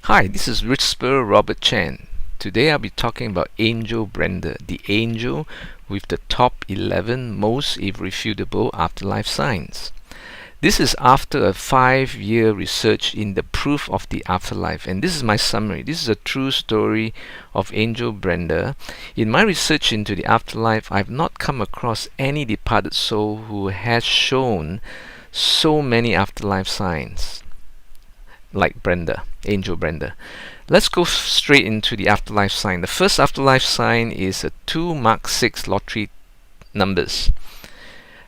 Hi, this is Whisperer Robert Chaen. Today I'll be talking about Angel Brenda, the angel with the top 11 most irrefutable afterlife signs. This is after a 5-year research in the proof of the afterlife, and this is my summary. This is a true story of Angel Brenda. In my research into the afterlife, I've not come across any departed soul who has shown so many afterlife signs like Brenda, Angel Brenda. Let's go straight into the afterlife sign. The first afterlife sign is a 2 Mark 6 lottery numbers,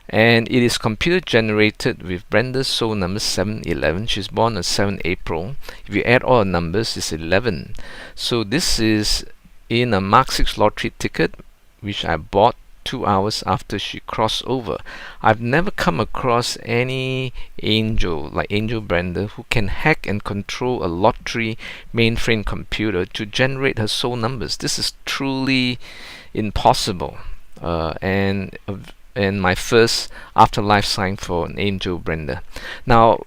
and it is computer generated with Brenda's soul number 711. She's born on 7 April. If you add all the numbers, it's 11. So this is in a Mark 6 lottery ticket which I bought 2 hours after she crossed over. I've never come across any angel like Angel Brenda who can hack and control a lottery mainframe computer to generate her soul numbers. This is truly impossible, and my first afterlife sign for an Angel Brenda. Now,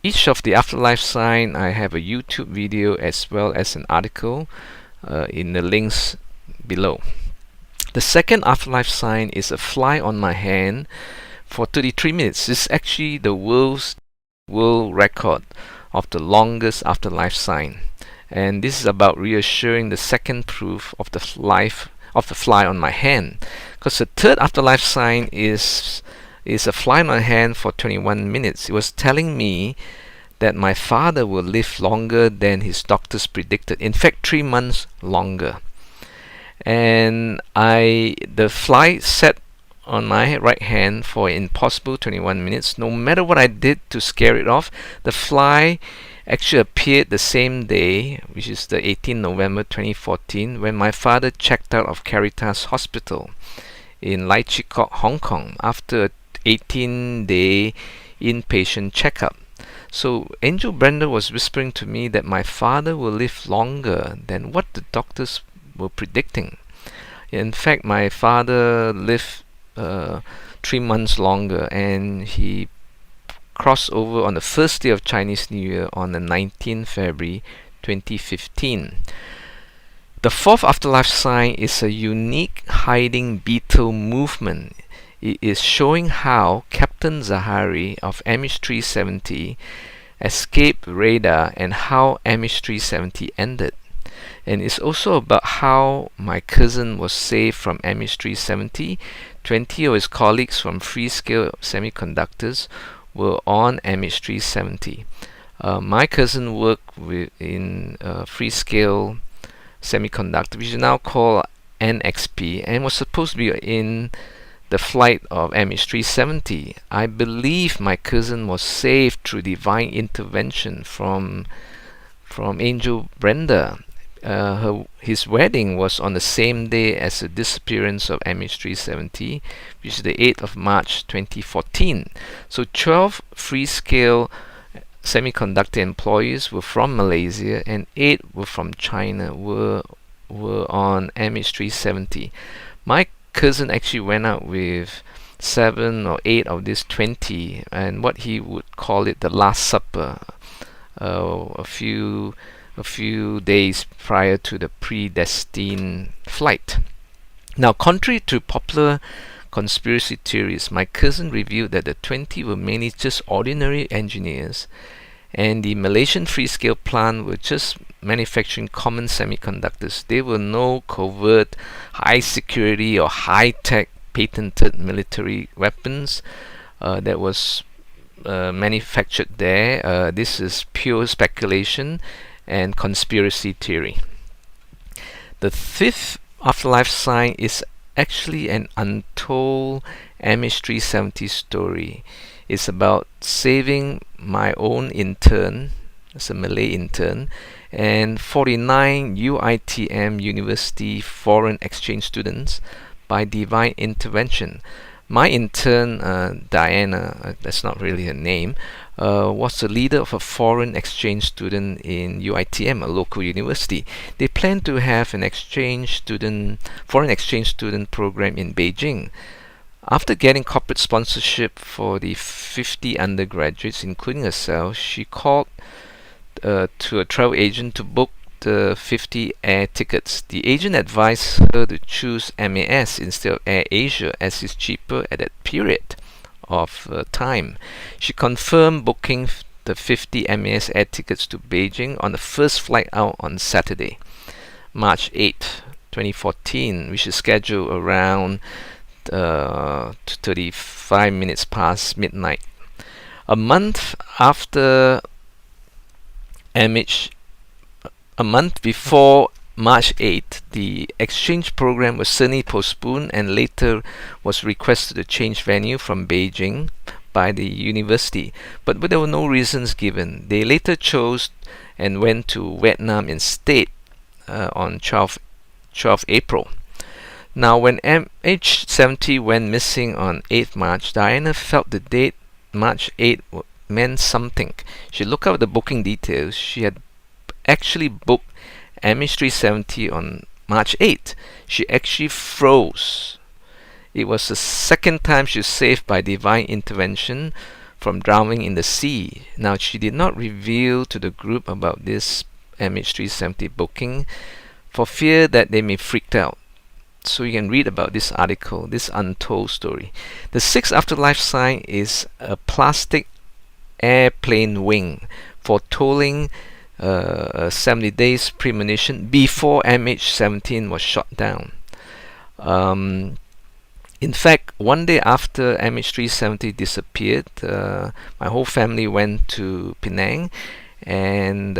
each of the afterlife sign, I have a YouTube video as well as an article in the links below. The second afterlife sign is a fly on my hand for 33 minutes. This is actually the world record of the longest afterlife sign, and this is about reassuring the second proof of the life of the fly on my hand. Because the third afterlife sign is a fly on my hand for 21 minutes. It was telling me that my father will live longer than his doctors predicted. In fact, 3 months longer. And the fly sat on my right hand for an impossible 21 minutes. No matter what I did to scare it off, the fly actually appeared the same day, which is the 18th November 2014, when my father checked out of Caritas Hospital in Lai Chi Kok, Hong Kong, after an 18-day inpatient checkup. So Angel Brenda was whispering to me that my father will live longer than what the doctors were predicting. In fact, my father lived 3 months longer, and he crossed over on the first day of Chinese New Year on the 19th February 2015. The fourth afterlife sign is a unique hiding beetle movement. It is showing how Captain Zahari of MH370 escaped radar and how MH370 ended. And it's also about how my cousin was saved from MH370. 20 of his colleagues from Freescale Semiconductors were on MH370. My cousin worked in Freescale Semiconductor, which is now called NXP, and was supposed to be in the flight of MH370. I believe my cousin was saved through divine intervention from Angel Brenda. His wedding was on the same day as the disappearance of MH370, which is the 8th of March 2014. So 12 Freescale Semiconductor employees were from Malaysia and 8 were from China, were on MH370. My cousin actually went out with 7 or 8 of these 20, and what he would call it the Last Supper, a few days prior to the predestined flight. Now, contrary to popular conspiracy theories, my cousin revealed that the 20 were mainly just ordinary engineers, and the Malaysian Freescale plant were just manufacturing common semiconductors. There were no covert, high security or high-tech patented military weapons that was manufactured there. This is pure speculation and conspiracy theory. The fifth afterlife sign is actually an untold MH370 story. It's about saving my own intern, as a Malay intern, and 49 UITM University foreign exchange students by divine intervention. My intern, Diana, that's not really her name, was the leader of a foreign exchange student in UITM, a local university. They plan to have an foreign exchange student program in Beijing. After getting corporate sponsorship for the 50 undergraduates, including herself, she called to a travel agent to book the 50 air tickets. The agent advised her to choose MAS instead of Air Asia as it's cheaper at that period of time. She confirmed booking the 50 MAS air tickets to Beijing on the first flight out on Saturday, March 8, 2014, which is scheduled around 35 minutes past midnight. A month before March 8, the exchange program was suddenly postponed and later was requested to change venue from Beijing by the university, but there were no reasons given. They later chose and went to Vietnam instead on 12 April. Now, when MH70 went missing on 8th March, Diana felt the date March 8 meant something. She looked up the booking details. She had actually booked MH370 on March 8. She actually froze. It was the second time she was saved by divine intervention from drowning in the sea. Now, she did not reveal to the group about this MH370 booking for fear that they may freak out. So you can read about this article, this untold story. The sixth afterlife sign is a plastic airplane wing, foretelling 70 days premonition before MH17 was shot down. In fact, one day after MH370 disappeared, my whole family went to Penang, and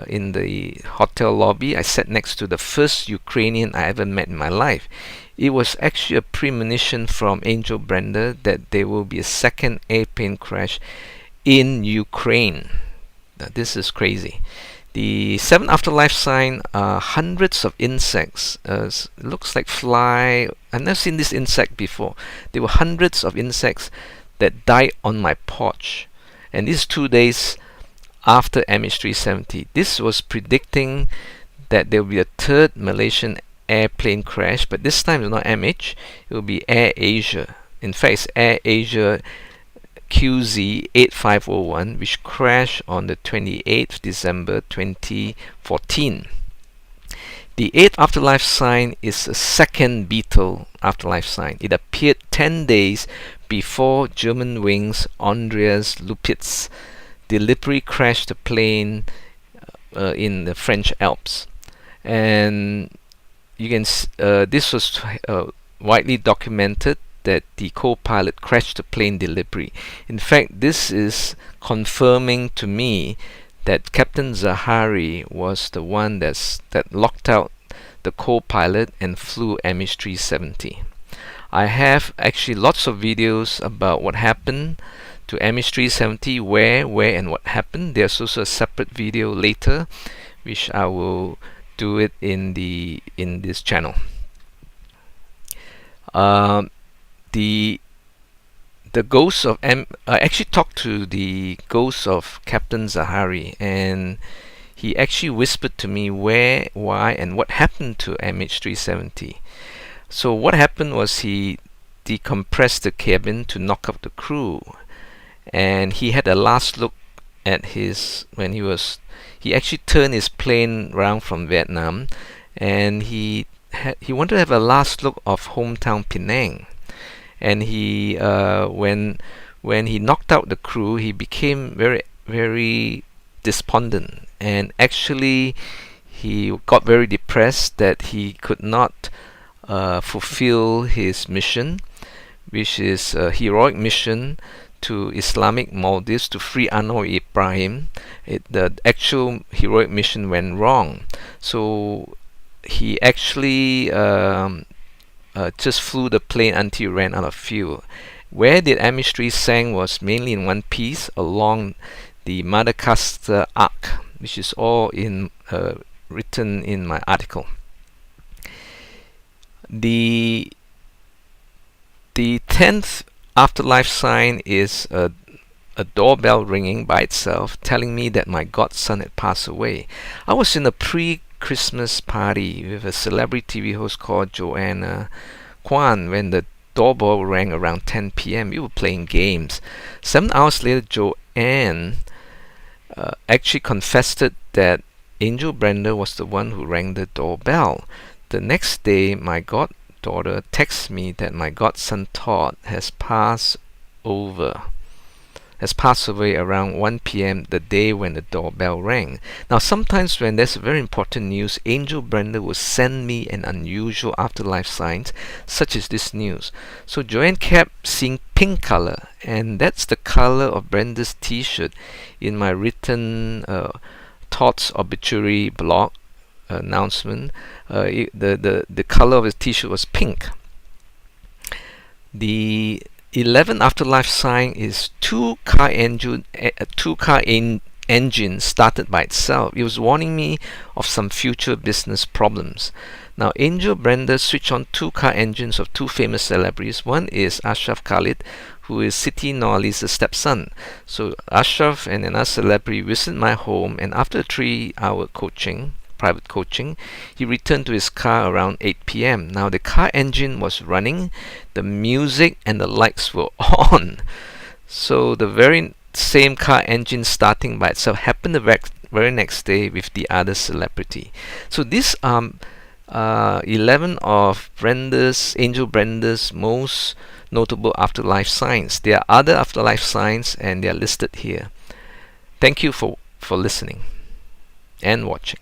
in the hotel lobby, I sat next to the first Ukrainian I ever met in my life. It was actually a premonition from Angel Brenda that there will be a second airplane crash in Ukraine. Now, this is crazy. The seventh afterlife sign are hundreds of insects. Looks like fly. I've never seen this insect before. There were hundreds of insects that died on my porch, and this is 2 days after MH370. This was predicting that there will be a third Malaysian airplane crash, but this time it's not MH, it will be Air Asia. In fact, it's Air Asia QZ8501, which crashed on the 28th December 2014. The eighth afterlife sign is a second beetle afterlife sign. It appeared 10 days before Germanwings Andreas Lupitz deliberately crashed the plane in the French Alps, and you can this was widely documented that the co-pilot crashed the plane deliberately. In fact, this is confirming to me that Captain Zahari was the one that locked out the co-pilot and flew MH370. I have actually lots of videos about what happened to MH370, where and what happened. There's also a separate video later, which I will do it in this channel. The ghost of I actually talked to the ghost of Captain Zahari, and he actually whispered to me where, why, and what happened to MH370. So what happened was he decompressed the cabin to knock out the crew, and he had a last look at he actually turned his plane around from Vietnam, and he wanted to have a last look of hometown Penang. And he when he knocked out the crew, he became very, very despondent, and actually he got very depressed that he could not fulfill his mission, which is a heroic mission to Islamic Maldives to free Anwar Ibrahim. The actual heroic mission went wrong, so he actually just flew the plane until he ran out of fuel. Where the MH3 sank was mainly in one piece along the Madagascar arc, which is all written in my article. The 10th afterlife sign is a doorbell ringing by itself, telling me that my godson had passed away. I was in a pre-Christmas party with a celebrity TV host called Joanna Kwan when the doorbell rang around 10 p.m. We were playing games. 7 hours later, Joanne actually confessed that Angel Brenda was the one who rang the doorbell. The next day, my goddaughter texts me that my godson Todd has passed away around 1 p.m. the day when the doorbell rang. Now, sometimes when there's very important news, Angel Brenda will send me an unusual afterlife sign, such as this news. So Joanne kept seeing pink color, and that's the color of Brenda's t-shirt in my written Todd's obituary blog announcement. The color of his t-shirt was pink. The 11 afterlife sign is two car engine started by itself. It was warning me of some future business problems. Now, Angel Brenda switched on two car engines of two famous celebrities. One is Ashraf Khalid, who is Siti Noali's stepson. So Ashraf and another celebrity visited my home, and after a 3-hour private coaching, he returned to his car around 8 p.m. Now the car engine was running, the music and the lights were on. So the very same car engine starting by itself happened the very next day with the other celebrity. So these are 11 of Angel Brenda's most notable afterlife signs. There are other afterlife signs, and they are listed here. Thank you for listening and watching.